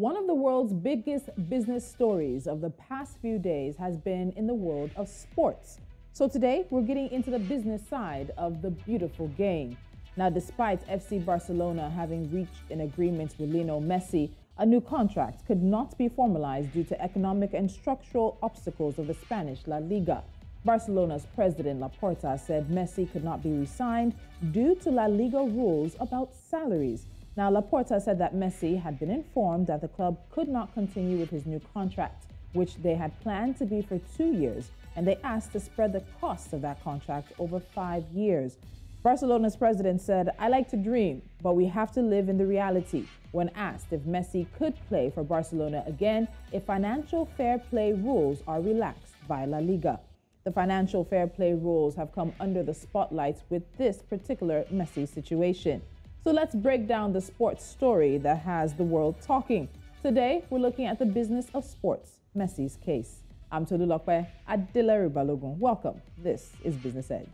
One of the world's biggest business stories of the past few days has been in the world of sports. So today, we're getting into the business side of the beautiful game. Now, despite FC Barcelona having reached an agreement with Lionel Messi, a new contract could not be formalized due to economic and structural obstacles of the Spanish La Liga. Barcelona's president Laporta said Messi could not be re-signed due to La Liga rules about salaries. Now, Laporta said that Messi had been informed that the club could not continue with his new contract, which they had planned to be for 2 years, and they asked to spread the costs of that contract over 5 years. Barcelona's president said, "I like to dream, but we have to live in the reality." When asked if Messi could play for Barcelona again if financial fair play rules are relaxed by La Liga. The financial fair play rules have come under the spotlight with this particular Messi situation. So let's break down the sports story that has the world talking. Today, we're looking at the business of sports, Messi's case. I'm Tolulope, Adeleru-Balogun. Welcome. This is Business Edge.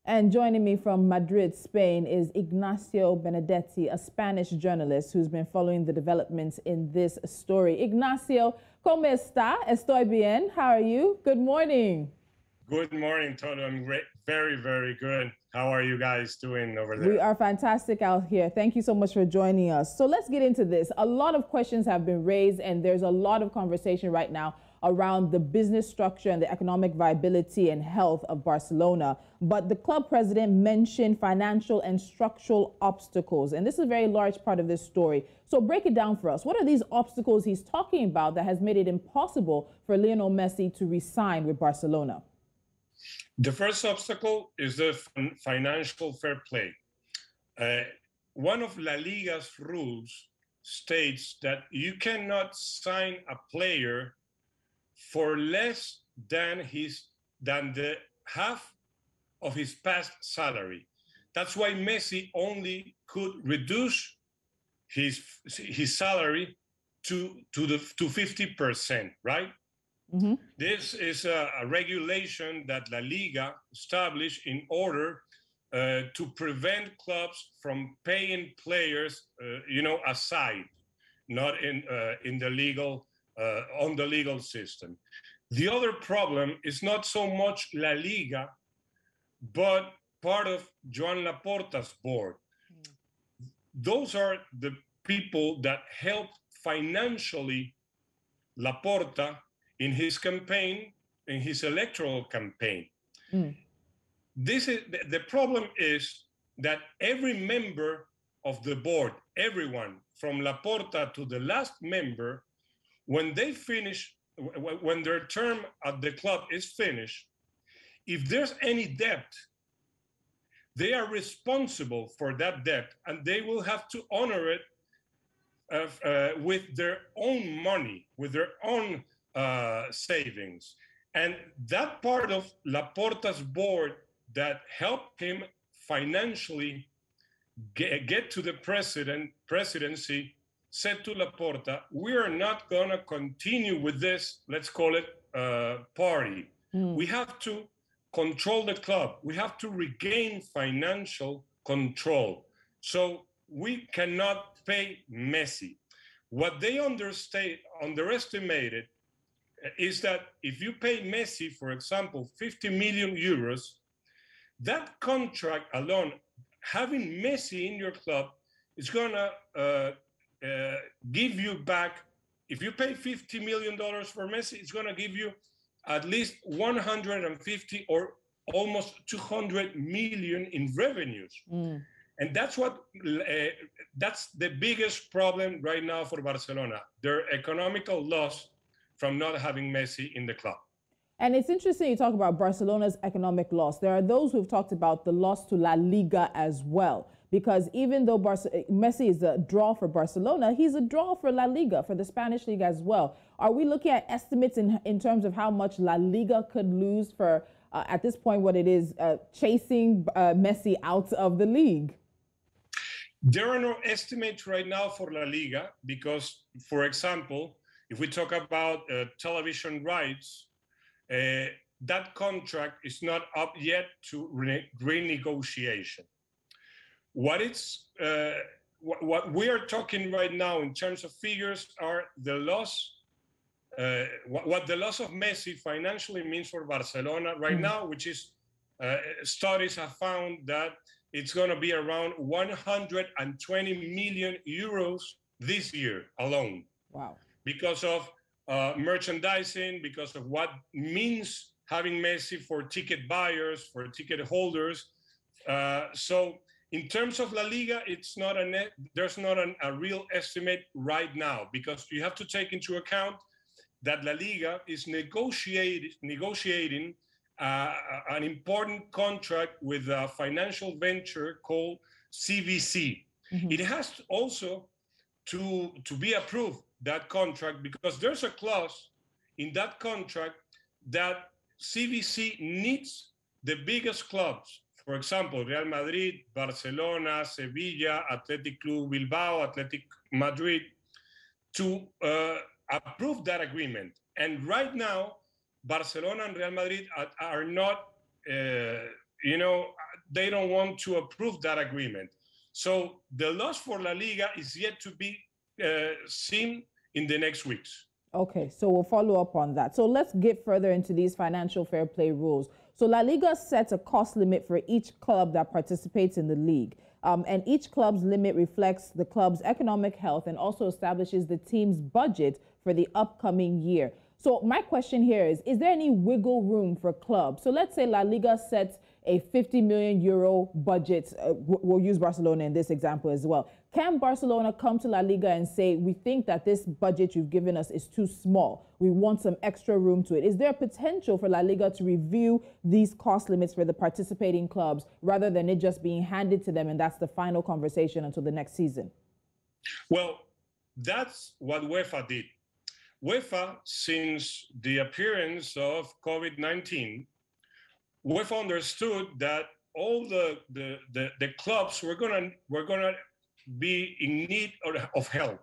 And joining me from Madrid, Spain, is Ignacio Benedetti, a Spanish journalist who's been following the developments in this story. Ignacio, ¿cómo está? Estoy bien. How are you? Good morning. Good morning, Tolu. I'm great. Very, very good. How are you guys doing over there? We are fantastic out here. Thank you so much for joining us. So let's get into this. A lot of questions have been raised, and there's a lot of conversation right now around the business structure and the economic viability and health of Barcelona. But the club president mentioned financial and structural obstacles, and this is a very large part of this story. So break it down for us. What are these obstacles he's talking about that has made it impossible for Lionel Messi to re-sign with Barcelona? The first obstacle is the financial fair play. One of La Liga's rules states that you cannot sign a player for less than the half of his past salary. That's why Messi only could reduce his salary to 50%, right? Mm-hmm. This is a regulation that La Liga established in order to prevent clubs from paying players, aside, not in the legal. On the legal system. The other problem is not so much La Liga, but part of Joan Laporta's board. Those are the people that help financially Laporta in his campaign, in his electoral campaign. This is the problem is that every member of the board, everyone from Laporta to the last member, when they finish, when their term at the club is finished, if there's any debt, they are responsible for that debt, and they will have to honor it with their own money, with their own savings. And that part of Laporta's board that helped him financially get to the presidency said to Laporta, we are not going to continue with this, let's call it party. We have to control the club. We have to regain financial control. So we cannot pay Messi. What they underestimated is that if you pay Messi, for example, 50 million euros, that contract alone, having Messi in your club, is going to give you back, if you pay $50 million for Messi, it's going to give you at least 150 or almost 200 million in revenues. And that's that's the biggest problem right now for Barcelona, their economical loss from not having Messi in the club. And it's interesting you talk about Barcelona's economic loss. There are those who've talked about the loss to La Liga as well. Because even though Messi is a draw for Barcelona, he's a draw for La Liga, for the Spanish League as well. Are we looking at estimates in terms of how much La Liga could lose for, at this point, what it is, chasing Messi out of the league? There are no estimates right now for La Liga because, for example, if we talk about television rights, that contract is not up yet to renegotiation. What we are talking right now in terms of figures are the loss, what the loss of Messi financially means for Barcelona right now, which is studies have found that it's going to be around 120 million euros this year alone. Wow. Because of merchandising, because of what means having Messi for ticket buyers, for ticket holders. So in terms of La Liga, there's not a real estimate right now, because you have to take into account that La Liga is negotiating an important contract with a financial venture called CVC. It has also to be approved, that contract, because there's a clause in that contract that CVC needs the biggest clubs. For example, Real Madrid, Barcelona, Sevilla, Athletic Club Bilbao, Athletic Madrid, to approve that agreement. And right now, Barcelona and Real Madrid are not, they don't want to approve that agreement. So the loss for La Liga is yet to be seen in the next weeks. Okay, so we'll follow up on that. So let's get further into these financial fair play rules. So La Liga sets a cost limit for each club that participates in the league. And each club's limit reflects the club's economic health and also establishes the team's budget for the upcoming year. So my question here is there any wiggle room for clubs? So let's say La Liga sets a 50 million euro budget. We'll use Barcelona in this example as well. Can Barcelona come to La Liga and say, we think that this budget you've given us is too small, we want some extra room to it? Is there a potential for La Liga to review these cost limits for the participating clubs rather than it just being handed to them and that's the final conversation until the next season? Well, that's what UEFA did. UEFA, since the appearance of COVID-19, UEFA understood that all the clubs were gonna be in need of help,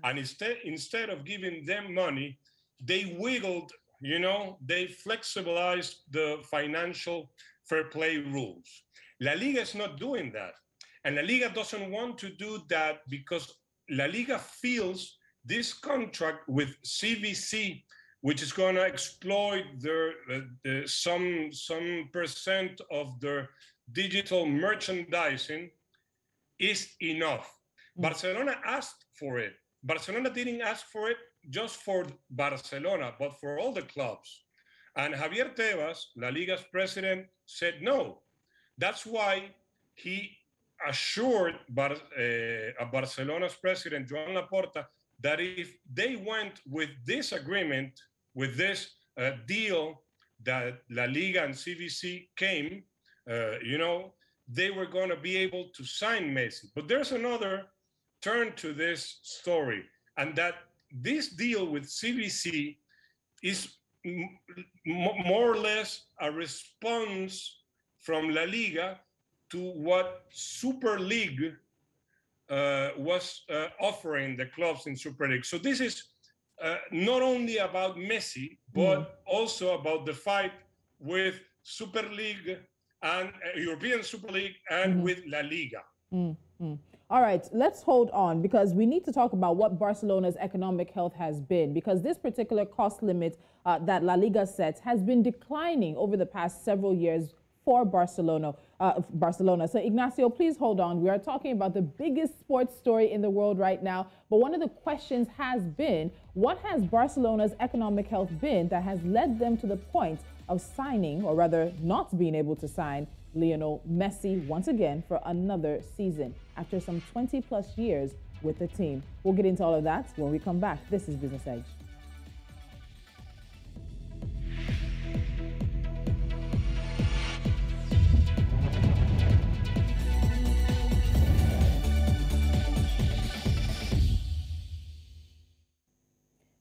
and instead of giving them money, they wiggled, they flexibilized the financial fair play rules. La Liga is not doing that, and La Liga doesn't want to do that because La Liga feels this contract with CVC, which is going to exploit some percent of their digital merchandising, is enough. Barcelona asked for it. Barcelona didn't ask for it just for Barcelona, but for all the clubs. And Javier Tebas, La Liga's president, said no. That's why he assured Barcelona's president, Joan Laporta, that if they went with this agreement, with this deal that La Liga and CVC came, they were going to be able to sign Messi. But there's another turn to this story, and that this deal with CVC is more or less a response from La Liga to what Super League was offering the clubs in Super League. So this is not only about Messi, but also about the fight with Super League and European Super League and with La Liga. All right, let's hold on, because we need to talk about what Barcelona's economic health has been, because this particular cost limit that La Liga sets has been declining over the past several years for Barcelona. So Ignacio, please hold on. We are talking about the biggest sports story in the world right now. But one of the questions has been, what has Barcelona's economic health been that has led them to the point of signing, or rather not being able to sign, Lionel Messi once again for another season after some 20 plus years with the team? We'll get into all of that when we come back. This is Business Edge.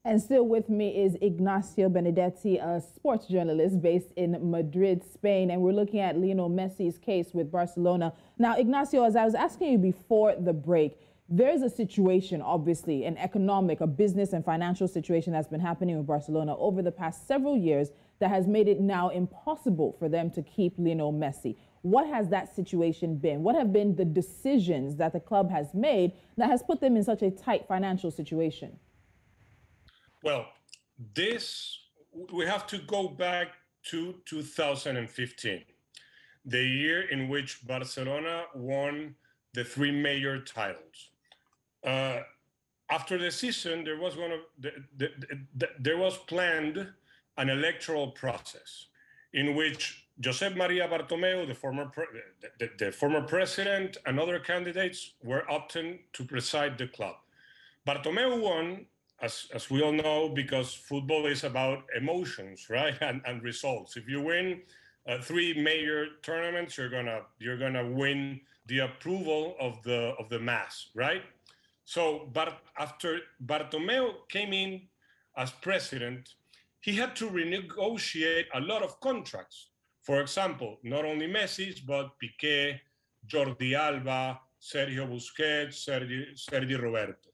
And still with me is Ignacio Benedetti, a sports journalist based in Madrid, Spain. And we're looking at Lionel Messi's case with Barcelona. Now, Ignacio, as I was asking you before the break, there's a situation, obviously, an economic, a business and financial situation that's been happening with Barcelona over the past several years that has made it now impossible for them to keep Lionel Messi. What has that situation been? What have been the decisions that the club has made that has put them in such a tight financial situation? Well, we have to go back to 2015, the year in which Barcelona won the 3 major titles. After the season, there was planned an electoral process in which Josep Maria Bartomeu, the former president, and other candidates were opting to preside the club. Bartomeu won, as we all know, because football is about emotions, right, and results. If you win 3 major tournaments, you're gonna win the approval of the mass, right? So, but after Bartomeu came in as president, he had to renegotiate a lot of contracts. For example, not only Messis, but Piqué, Jordi Alba, Sergio Busquets, Sergi Roberto.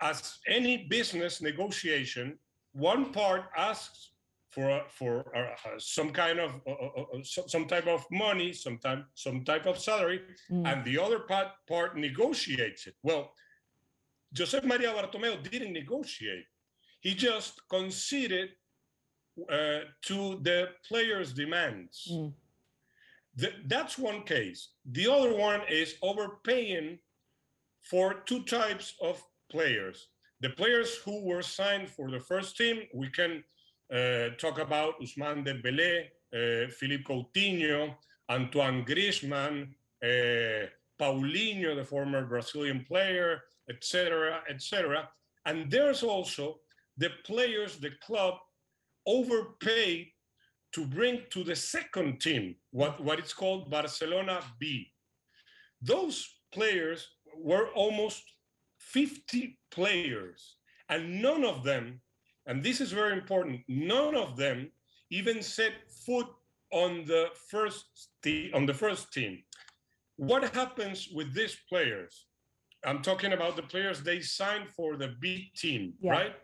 As any business negotiation, one part asks for some type of money, some type of salary, and the other part negotiates it. Well, Josep Maria Bartomeu didn't negotiate. He just conceded to the players' demands. That's one case. The other one is overpaying for 2 types of players. The players who were signed for the first team, we can talk about Ousmane Dembélé, Philippe Coutinho, Antoine Griezmann, Paulinho, the former Brazilian player, etc., etc. And there's also the players the club overpaid to bring to the second team, what it's called Barcelona B. Those players were almost 50 players, and none of them, and this is very important, none of them even set foot on the first team. What happens with these players? I'm talking about the players they signed for the B team, right?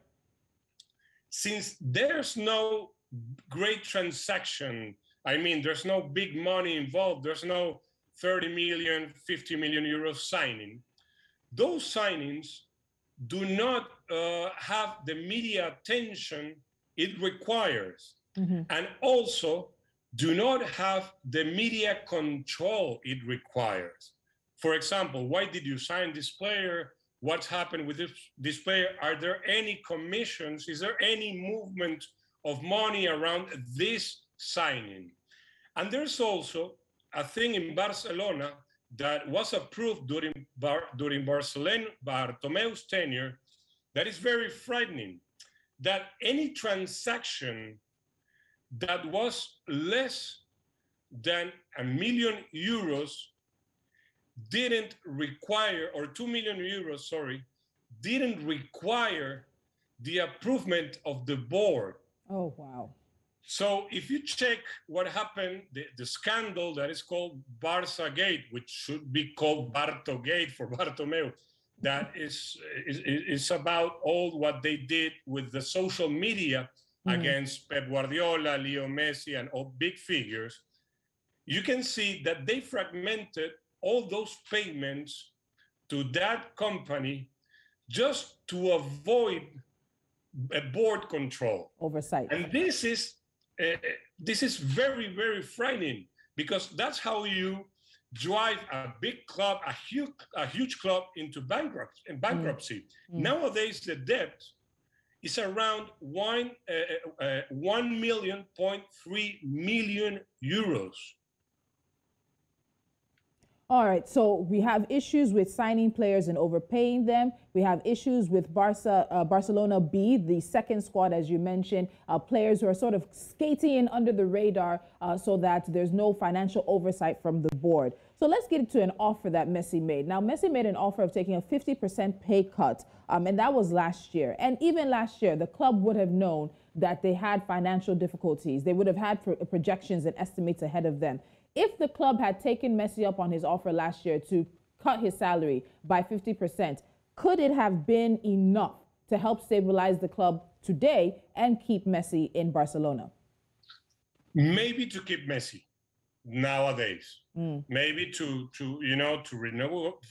Since there's no great transaction, I mean, there's no big money involved, there's no 30 million, 50 million euros signing. Those signings do not have the media attention it requires, and also do not have the media control it requires. For example, why did you sign this player? What's happened with this player? Are there any commissions? Is there any movement of money around this signing? And there's also a thing in Barcelona that was approved during Bartomeu's tenure that is very frightening, that any transaction that was less than €1 million didn't require, or 2 million euros, sorry, didn't require the approval of the board. Oh, wow. So if you check what happened, the scandal that is called Barça Gate, which should be called Barto Gate for Bartomeu, that is about all what they did with the social media against Pep Guardiola, Leo Messi, and all big figures. You can see that they fragmented all those payments to that company just to avoid a board control. Oversight. And this is very, very frightening, because that's how you drive a big club, a huge club into bankruptcy. Nowadays, the debt is around 1.3 million euros. All right, so we have issues with signing players and overpaying them. We have issues with Barcelona B, the second squad, as you mentioned, players who are sort of skating in under the radar so that there's no financial oversight from the board. So let's get to an offer that Messi made. Now, Messi made an offer of taking a 50% pay cut, and that was last year. And even last year, the club would have known that they had financial difficulties. They would have had projections and estimates ahead of them. If the club had taken Messi up on his offer last year to cut his salary by 50%, could it have been enough to help stabilize the club today and keep Messi in Barcelona? Maybe to keep Messi nowadays, maybe to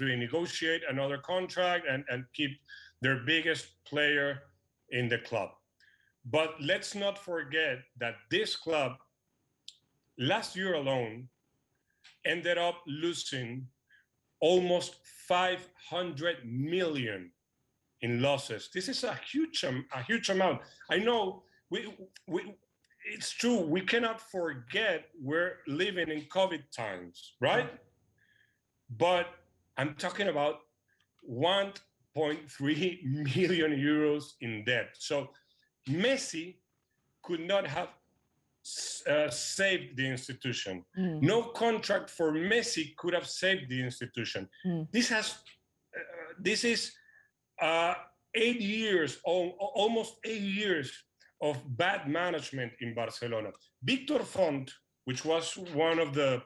renegotiate another contract and keep their biggest player in the club. But let's not forget that this club last year alone ended up losing almost 500 million in losses. This is a huge amount. I know it's true, we cannot forget we're living in COVID times, right? But I'm talking about 1.3 million euros in debt. So Messi could not have saved the institution. No contract for Messi could have saved the institution. This is 8 years, almost 8 years of bad management in Barcelona. Victor Font, which was one of the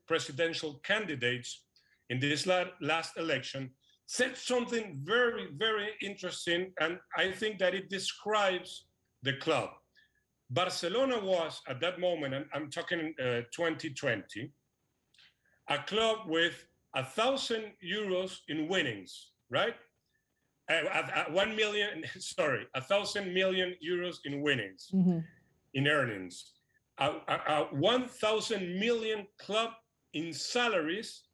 presidential candidates in this last election, said something very, very interesting, and I think that it describes the club. Barcelona was, at that moment, and I'm talking 2020, a club with 1,000 euros in winnings, right? 1,000 million euros in winnings, in earnings. A 1,000 million club in salaries,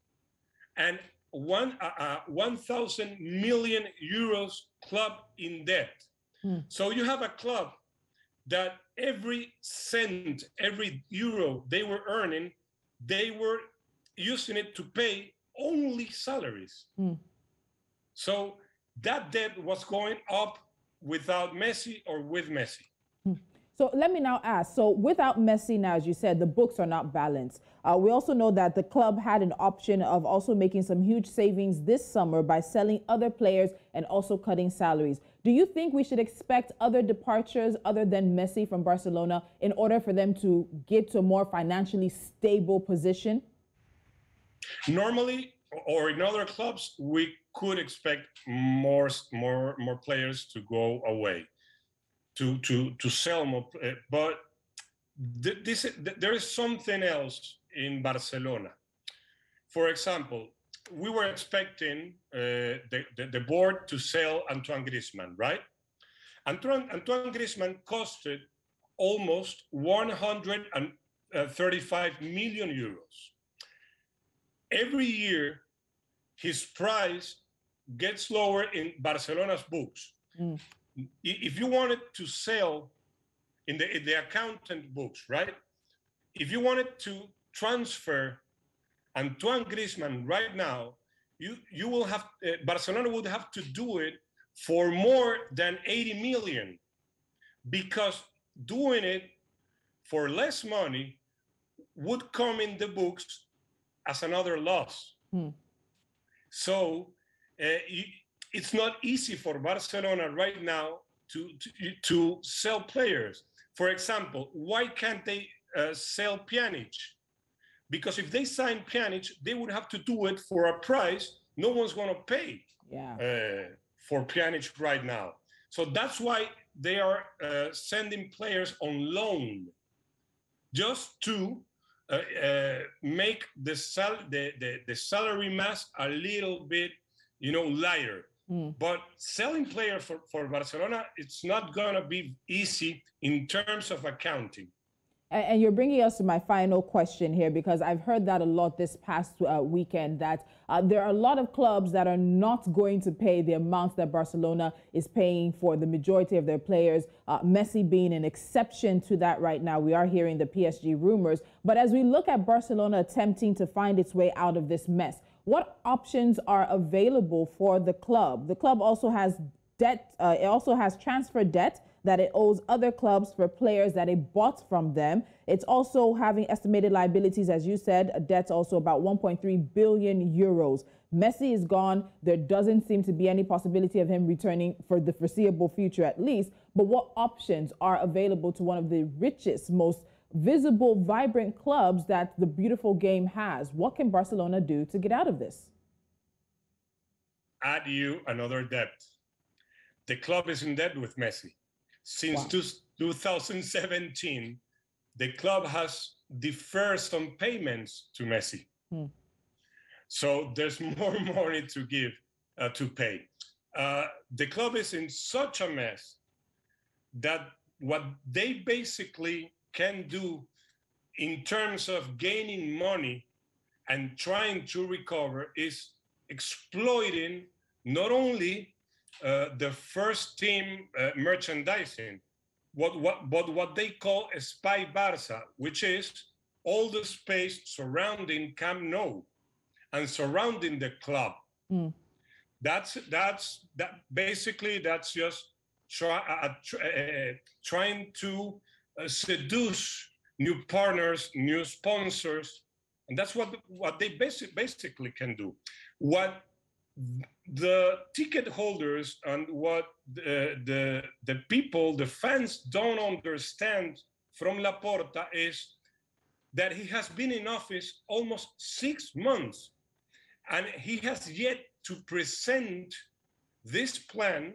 and 1,000 million euros club in debt. So you have a club that every cent, every euro they were earning, they were using it to pay only salaries. So that debt was going up without Messi or with Messi. So let me now ask, so without Messi now, as you said, the books are not balanced. We also know that the club had an option of also making some huge savings this summer by selling other players and also cutting salaries. Do you think we should expect other departures other than Messi from Barcelona in order for them to get to a more financially stable position? Normally, or in other clubs, we could expect more players to go away, to sell more. But there is something else in Barcelona. For example, we were expecting the board to sell Antoine Griezmann, right? Antoine Griezmann costed almost 135 million euros. Every year, his price gets lower in Barcelona's books. If you wanted to sell in the accountant books, right? If you wanted to transfer Antoine Griezmann right now, you will have Barcelona would have to do it for more than 80 million, because doing it for less money would come in the books as another loss. So it's not easy for Barcelona right now to sell players. For example, why can't they sell Pjanic? Because if they sign Pjanic, they would have to do it for a price no one's going to pay for Pjanic right now. So that's why they are sending players on loan, just to make the salary mass a little bit, lighter. But selling players for Barcelona, it's not going to be easy in terms of accounting. And you're bringing us to my final question here, because I've heard that a lot this past weekend, that there are a lot of clubs that are not going to pay the amounts that Barcelona is paying for the majority of their players, Messi being an exception to that right now. We are hearing the PSG rumors. But as we look at Barcelona attempting to find its way out of this mess, what options are available for the club? The club also has debt. It also has transfer debt that it owes other clubs for players that it bought from them. It's also having estimated liabilities, as you said, a debt also about 1.3 billion euros. Messi is gone. There doesn't seem to be any possibility of him returning for the foreseeable future, at least. But what options are available to one of the richest, most visible, vibrant clubs that the beautiful game has? What can Barcelona do to get out of this? Add you another debt. The club is in debt with Messi. Since 2017, the club has deferred some payments to Messi. So there's more money to give, to pay. The club is in such a mess that what they basically can do in terms of gaining money and trying to recover is exploiting not only the first team merchandising, but what they call a spy Barça, which is all the space surrounding Camp Nou and surrounding the club. That's just trying to seduce new partners, new sponsors, and that's what they basically can do. What the ticket holders and what the people, the fans don't understand from Laporta is that he has been in office almost 6 months, and he has yet to present this plan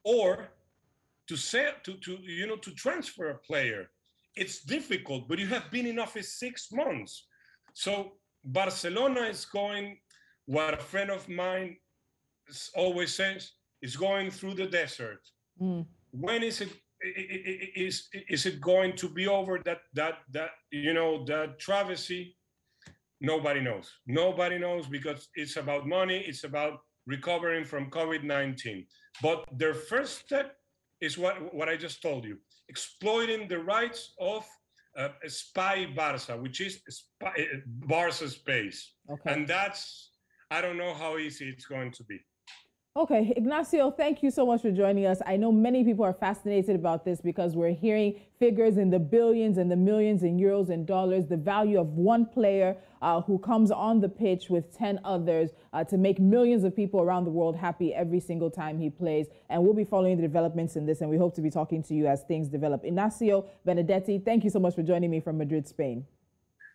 or to transfer a player. It's difficult, but you have been in office 6 months. So Barcelona is going, what a friend of mine always says, is going through the desert. When is it going to be over, that travesty? Nobody knows. Nobody knows, because it's about money. It's about recovering from COVID-19. But their first step is what I just told you, exploiting the rights of spy Barça, which is Barça space. Okay. And that's, I don't know how easy it's going to be. Okay, Ignacio, thank you so much for joining us. I know many people are fascinated about this because we're hearing figures in the billions and the millions in euros and dollars, the value of one player who comes on the pitch with 10 others to make millions of people around the world happy every single time he plays. And we'll be following the developments in this, and we hope to be talking to you as things develop. Ignacio Benedetti, thank you so much for joining me from Madrid, Spain.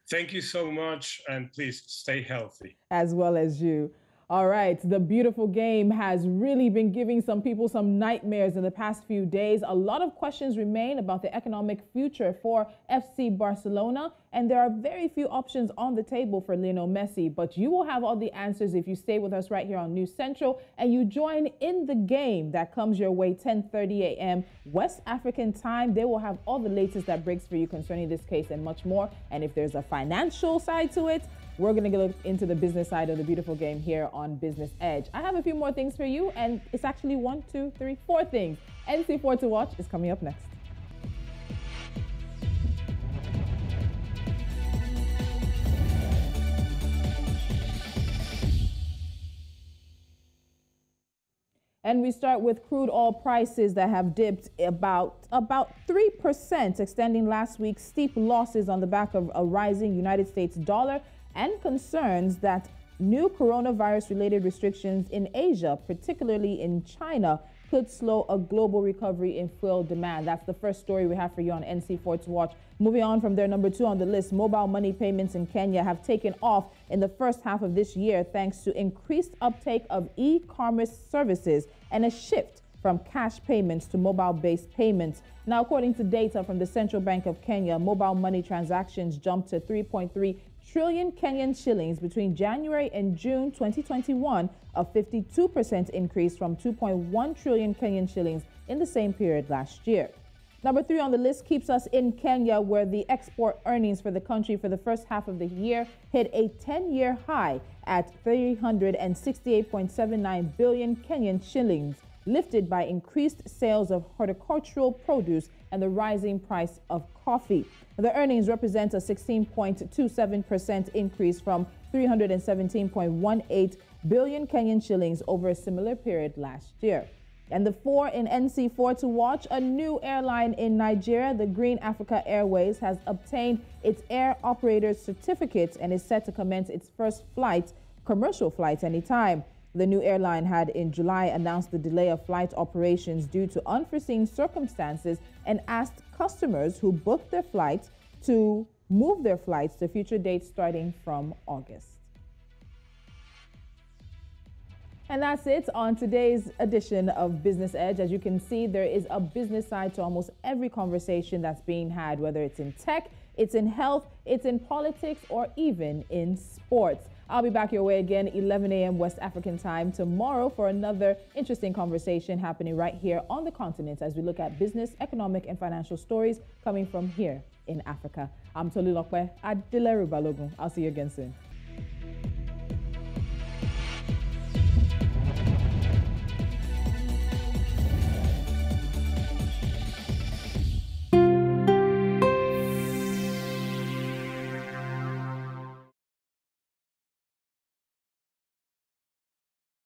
Thank you so much, and please stay healthy. As well as you. All right, the beautiful game has really been giving some people some nightmares in the past few days. A lot of questions remain about the economic future for FC Barcelona, and there are very few options on the table for Lionel Messi. But you will have all the answers if you stay with us right here on News Central and you join in the game that comes your way 10:30 a.m. West African time. They will have all the latest that breaks for you concerning this case and much more. And if there's a financial side to it, we're going to get into the business side of the beautiful game here on Business Edge. I have a few more things for you, and it's actually 1, 2, 3, 4 things. NC4 to watch is coming up next. And we start with crude oil prices that have dipped about 3%, extending last week's steep losses on the back of a rising United States dollar and concerns that new coronavirus-related restrictions in Asia, particularly in China, could slow a global recovery in fuel demand. That's the first story we have for you on NC4 to watch. Moving on from there, number 2 on the list, mobile money payments in Kenya have taken off in the first half of this year thanks to increased uptake of e-commerce services and a shift from cash payments to mobile-based payments. Now, according to data from the Central Bank of Kenya, mobile money transactions jumped to 3.3 trillion Kenyan shillings between January and June 2021, a 52% increase from 2.1 trillion Kenyan shillings in the same period last year. Number 3 on the list keeps us in Kenya, where the export earnings for the country for the first half of the year hit a 10-year high at 368.79 billion Kenyan shillings, lifted by increased sales of horticultural produce and the rising price of coffee. The earnings represent a 16.27% increase from 317.18 billion Kenyan shillings over a similar period last year. And the four in NC4 to watch, a new airline in Nigeria, the Green Africa Airways, has obtained its air operator's certificate and is set to commence its first commercial flights anytime. The new airline had in July announced the delay of flight operations due to unforeseen circumstances and asked customers who booked their flights to move their flights to future dates starting from August. And that's it on today's edition of Business Edge. As you can see, there is a business side to almost every conversation that's being had, whether it's in tech, it's in health, it's in politics, or even in sports. I'll be back your way again, 11 a.m. West African time tomorrow for another interesting conversation happening right here on the continent as we look at business, economic, and financial stories coming from here in Africa. I'm Tolulope, Adeleru-Balogun. I'll see you again soon.